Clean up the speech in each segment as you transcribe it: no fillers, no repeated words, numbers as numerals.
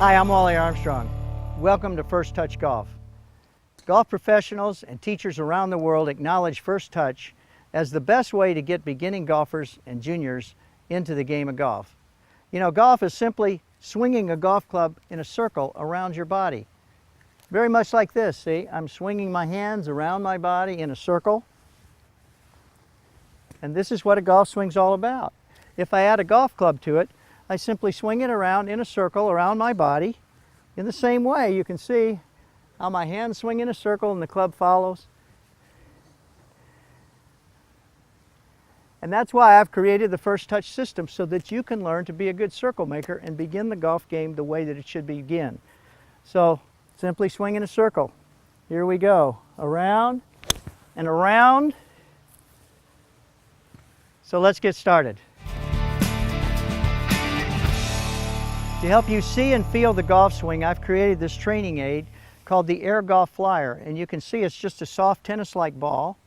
Hi, I'm Wally Armstrong. Welcome to First Touch Golf. Golf professionals and teachers around the world acknowledge First Touch as the best way to get beginning golfers and juniors into the game of golf. You know, golf is simply swinging a golf club in a circle around your body. Very much like this, see? I'm swinging my hands around my body in a circle. And this is what a golf swing's all about. If I add a golf club to it, I simply swing it around in a circle around my body. In the same way, you can see how my hands swing in a circle and the club follows. And that's why I've created the First Touch system, so that you can learn to be a good circle maker and begin the golf game the way that it should begin. So simply swing in a circle. Here we go. Around and around. So let's get started. To help you see and feel the golf swing, I've created this training aid called the Air Golf Flyer. And you can see it's just a soft tennis-like ball.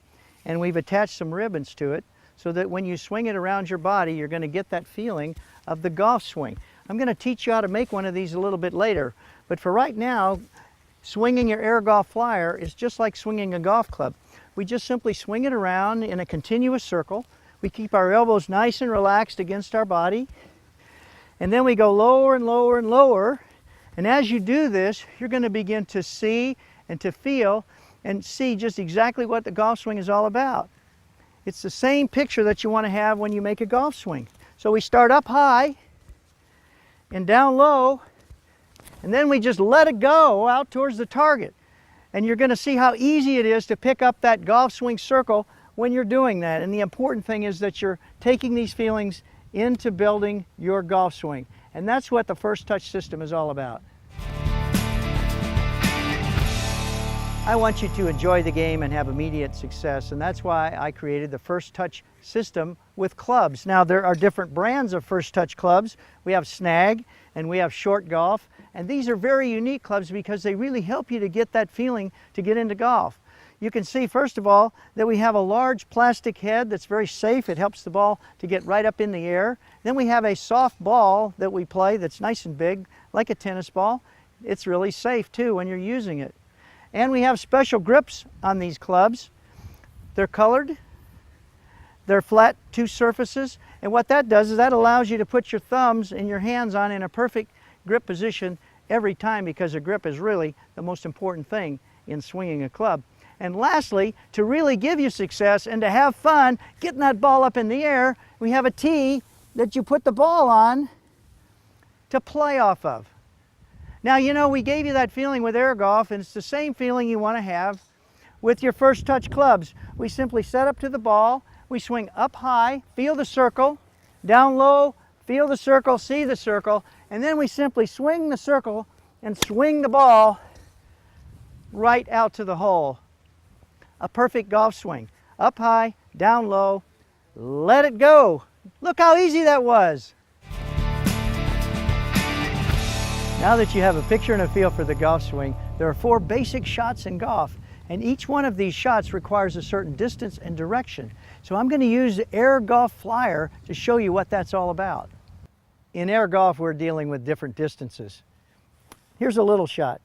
And we've attached some ribbons to it so that when you swing it around your body, you're going to get that feeling of the golf swing. I'm going to teach you how to make one of these a little bit later. But for right now, swinging your Air Golf Flyer is just like swinging a golf club. We just simply swing it around in a continuous circle. We keep our elbows nice and relaxed against our body. And then we go lower and lower and lower. And as you do this, you're going to begin to see and to feel and see just exactly what the golf swing is all about. It's the same picture that you want to have when you make a golf swing. So we start up high and down low, and then we just let it go out towards the target. And you're going to see how easy it is to pick up that golf swing circle when you're doing that. And the important thing is that you're taking these feelings into building your golf swing. And that's what the First Touch system is all about. I want you to enjoy the game and have immediate success, and that's why I created the First Touch system with clubs. Now, there are different brands of First Touch clubs. We have Snag and we have Short Golf, and these are very unique clubs because they really help you to get that feeling to get into golf. You can see, first of all, that we have a large plastic head that's very safe. It helps the ball to get right up in the air. Then we have a soft ball that we play that's nice and big, like a tennis ball. It's really safe too when you're using it. And we have special grips on these clubs. They're colored. They're flat two surfaces. And what that does is that allows you to put your thumbs and your hands on in a perfect grip position every time, because a grip is really the most important thing in swinging a club. And lastly, to really give you success and to have fun getting that ball up in the air, we have a tee that you put the ball on to play off of. Now, you know, we gave you that feeling with air golf, and it's the same feeling you want to have with your First Touch clubs. We simply set up to the ball, we swing up high, feel the circle, down low, feel the circle, see the circle, and then we simply swing the circle and swing the ball right out to the hole. A perfect golf swing. Up high, down low, let it go. Look how easy that was. Now that you have a picture and a feel for the golf swing, there are 4 basic shots in golf, and each one of these shots requires a certain distance and direction. So I'm going to use the Air Golf Flyer to show you what that's all about. In air golf, we're dealing with different distances. Here's a little shot.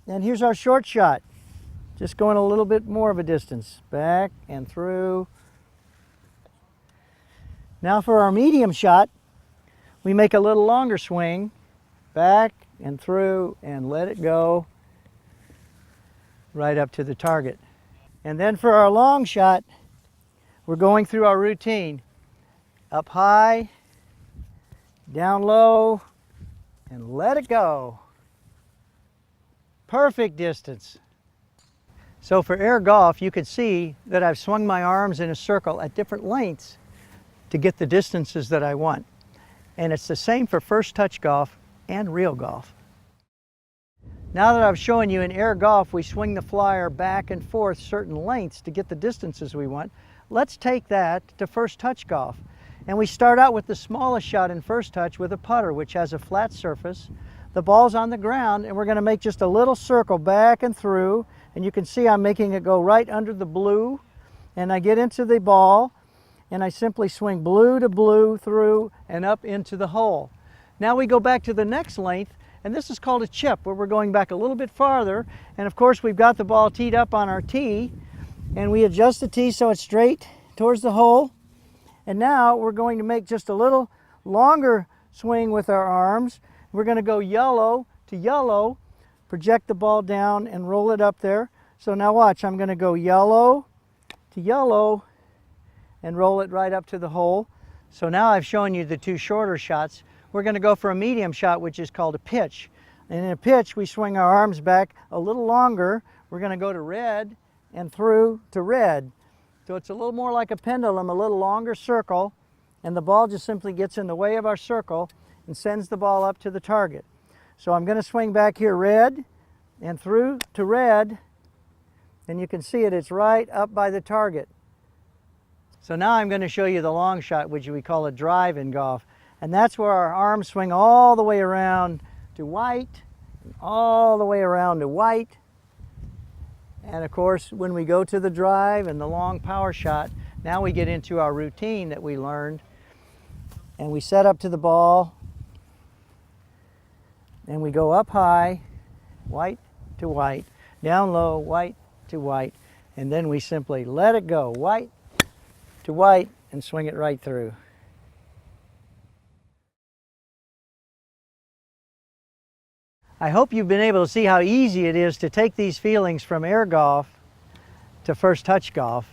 And here's our short shot, just going a little bit more of a distance, back and through. Now for our medium shot, we make a little longer swing, back and through, and let it go right up to the target. And then for our long shot, we're going through our routine, up high, down low, and let it go. Perfect distance. So for air golf, you can see that I've swung my arms in a circle at different lengths to get the distances that I want. And it's the same for First Touch Golf and real golf. Now that I've shown you in air golf, we swing the flyer back and forth certain lengths to get the distances we want. Let's take that to First Touch Golf. And we start out with the smallest shot in First Touch with a putter, which has a flat surface. The ball's on the ground, and we're going to make just a little circle back and through. And you can see I'm making it go right under the blue. And I get into the ball, and I simply swing blue to blue through and up into the hole. Now we go back to the next length, and this is called a chip, where we're going back a little bit farther. And of course, we've got the ball teed up on our tee, and we adjust the tee so it's straight towards the hole. And now we're going to make just a little longer swing with our arms. We're going to go yellow to yellow, project the ball down and roll it up there. So now watch, I'm going to go yellow to yellow and roll it right up to the hole. So now I've shown you the two shorter shots. We're going to go for a medium shot, which is called a pitch. And in a pitch, we swing our arms back a little longer. We're going to go to red and through to red. So it's a little more like a pendulum, a little longer circle, and the ball just simply gets in the way of our circle and sends the ball up to the target. So I'm going to swing back here red and through to red, and you can see it, it's right up by the target. So now I'm going to show you the long shot, which we call a drive in golf. And that's where our arms swing all the way around to white, and all the way around to white. And of course, when we go to the drive and the long power shot, now we get into our routine that we learned. And we set up to the ball, and we go up high, white to white, down low, white to white, and then we simply let it go, white to white, and swing it right through. I hope you've been able to see how easy it is to take these feelings from air golf to First Touch Golf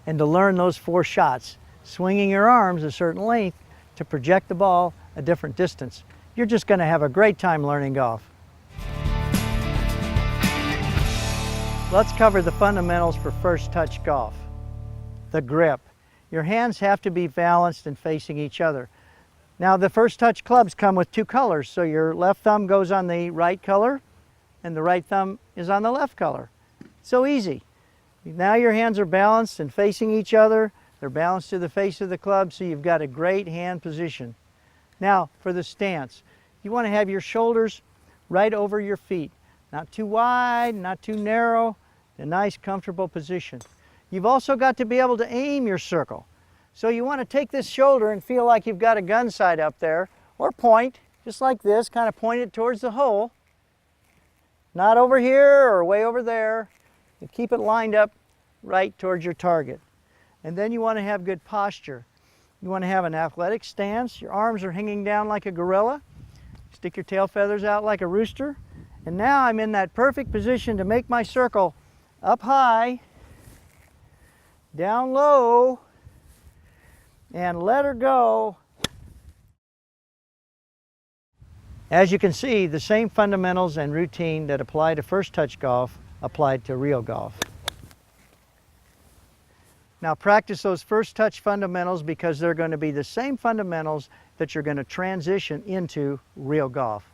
and to learn those 4 shots, swinging your arms a certain length to project the ball a different distance. You're just going to have a great time learning golf. Let's cover the fundamentals for First Touch Golf. The grip. Your hands have to be balanced and facing each other. Now the FirstTouch clubs come with 2 colors, so your left thumb goes on the right color and the right thumb is on the left color. So easy. Now your hands are balanced and facing each other. They're balanced to the face of the club, so you've got a great hand position. Now for the stance. You want to have your shoulders right over your feet. Not too wide, not too narrow, a nice comfortable position. You've also got to be able to aim your circle. So you want to take this shoulder and feel like you've got a gun sight up there, or point, just like this, kind of point it towards the hole. Not over here or way over there. You keep it lined up right towards your target. And then you want to have good posture. You want to have an athletic stance. Your arms are hanging down like a gorilla. Stick your tail feathers out like a rooster. And now I'm in that perfect position to make my circle up high, down low, and let her go. As you can see, the same fundamentals and routine that apply to First Touch Golf applied to real golf. Now practice those First Touch fundamentals, because they're going to be the same fundamentals that you're going to transition into real golf.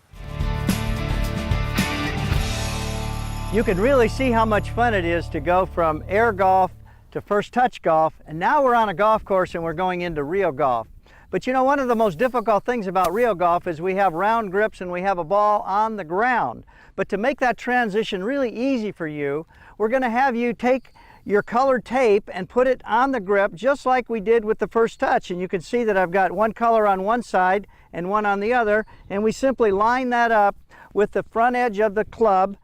You can really see how much fun it is to go from air golf to First Touch Golf, and now we're on a golf course and we're going into real golf. But you know, one of the most difficult things about real golf is we have round grips and we have a ball on the ground. But to make that transition really easy for you, we're going to have you take your colored tape and put it on the grip just like we did with the First Touch. And you can see that I've got one color on one side and one on the other, and we simply line that up with the front edge of the club,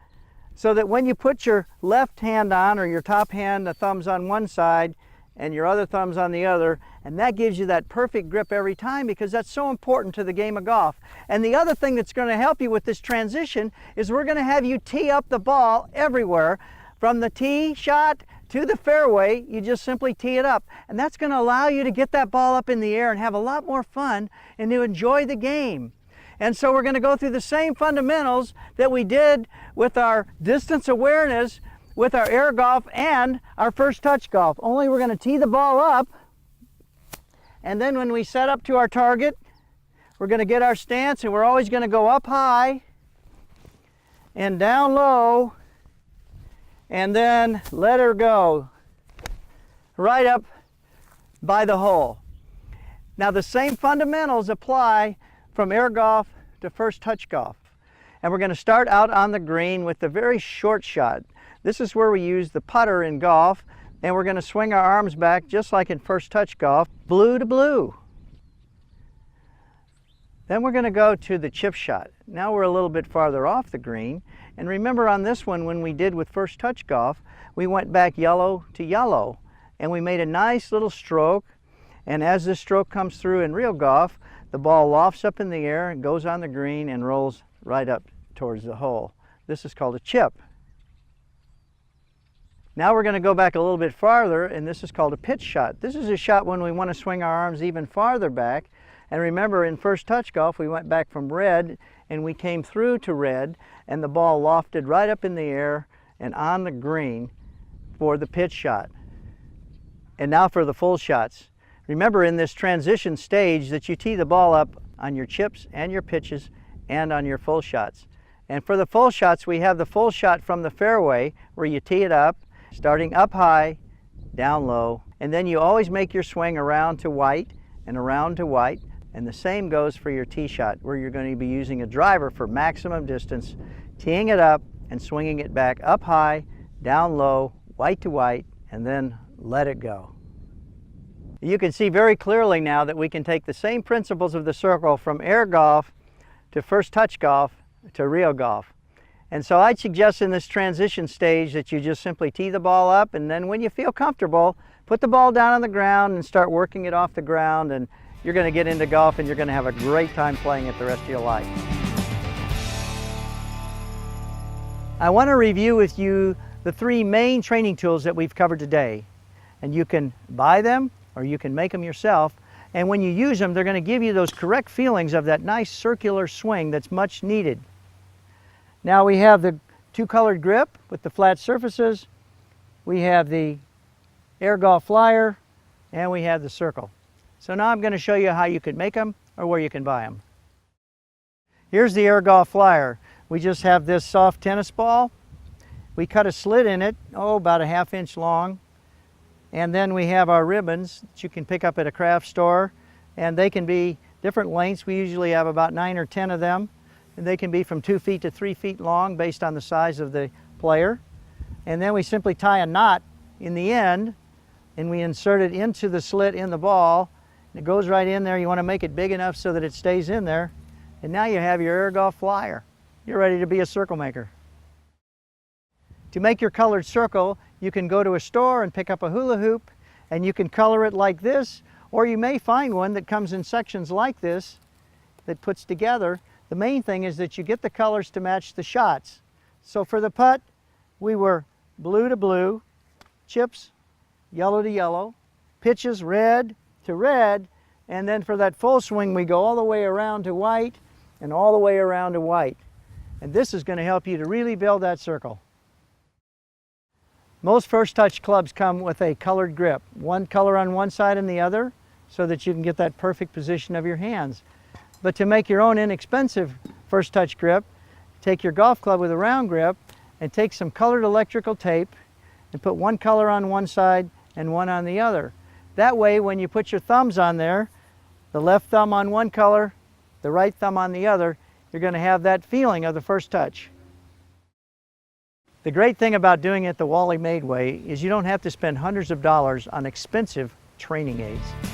so that when you put your left hand on, or your top hand, the thumb's on one side and your other thumb's on the other, and that gives you that perfect grip every time, because that's so important to the game of golf. And the other thing that's going to help you with this transition is we're going to have you tee up the ball everywhere. From the tee shot to the fairway, you just simply tee it up. And that's going to allow you to get that ball up in the air and have a lot more fun and to enjoy the game. And so we're going to go through the same fundamentals that we did with our distance awareness, with our air golf and our First Touch Golf. Only we're going to tee the ball up, and then when we set up to our target, we're going to get our stance, and we're always going to go up high and down low, and then let her go right up by the hole. Now the same fundamentals apply from air golf to First Touch Golf. And we're going to start out on the green with the very short shot. This is where we use the putter in golf. And we're going to swing our arms back just like in First Touch Golf, blue to blue. Then we're going to go to the chip shot. Now we're a little bit farther off the green. And remember on this one, when we did with First Touch Golf, we went back yellow to yellow. And we made a nice little stroke. And as this stroke comes through in real golf, the ball lofts up in the air and goes on the green and rolls right up towards the hole. This is called a chip. Now we're going to go back a little bit farther, and this is called a pitch shot. This is a shot when we want to swing our arms even farther back. And remember, in First Touch Golf, we went back from red, and we came through to red, and the ball lofted right up in the air and on the green for the pitch shot. And now for the full shots. Remember in this transition stage that you tee the ball up on your chips and your pitches and on your full shots. And for the full shots, we have the full shot from the fairway where you tee it up, starting up high, down low, and then you always make your swing around to white and around to white. And the same goes for your tee shot, where you're going to be using a driver for maximum distance, teeing it up and swinging it back up high, down low, white to white, and then let it go. You can see very clearly now that we can take the same principles of the circle from air golf to First Touch Golf to real golf. And so I'd suggest in this transition stage that you just simply tee the ball up, and then when you feel comfortable, put the ball down on the ground and start working it off the ground, and you're going to get into golf and you're going to have a great time playing it the rest of your life. I want to review with you the 3 main training tools that we've covered today. And you can buy them or you can make them yourself. And when you use them, they're going to give you those correct feelings of that nice circular swing that's much needed. Now we have the 2-colored grip with the flat surfaces. We have the air golf flyer, and we have the circle. So now I'm going to show you how you can make them or where you can buy them. Here's the air golf flyer. We just have this soft tennis ball. We cut a slit in it, about a 1/2 inch long. And then we have our ribbons that you can pick up at a craft store. And they can be different lengths. We usually have about 9 or 10 of them. And they can be from 2 feet to 3 feet long based on the size of the player. And then we simply tie a knot in the end, and we insert it into the slit in the ball. And it goes right in there. You want to make it big enough so that it stays in there. And now you have your air golf flyer. You're ready to be a circle maker. To make your colored circle, you can go to a store and pick up a hula hoop, and you can color it like this, or you may find one that comes in sections like this that puts together. The main thing is that you get the colors to match the shots. So for the putt, we were blue to blue, chips, yellow to yellow, pitches red to red, and then for that full swing, we go all the way around to white and all the way around to white. And this is going to help you to really build that circle. Most First Touch clubs come with a colored grip, one color on one side and the other, so that you can get that perfect position of your hands. But to make your own inexpensive First Touch grip, take your golf club with a round grip and take some colored electrical tape and put one color on one side and one on the other. That way, when you put your thumbs on there, the left thumb on one color, the right thumb on the other, you're going to have that feeling of the First Touch. The great thing about doing it the Wally Maid way is you don't have to spend hundreds of dollars on expensive training aids.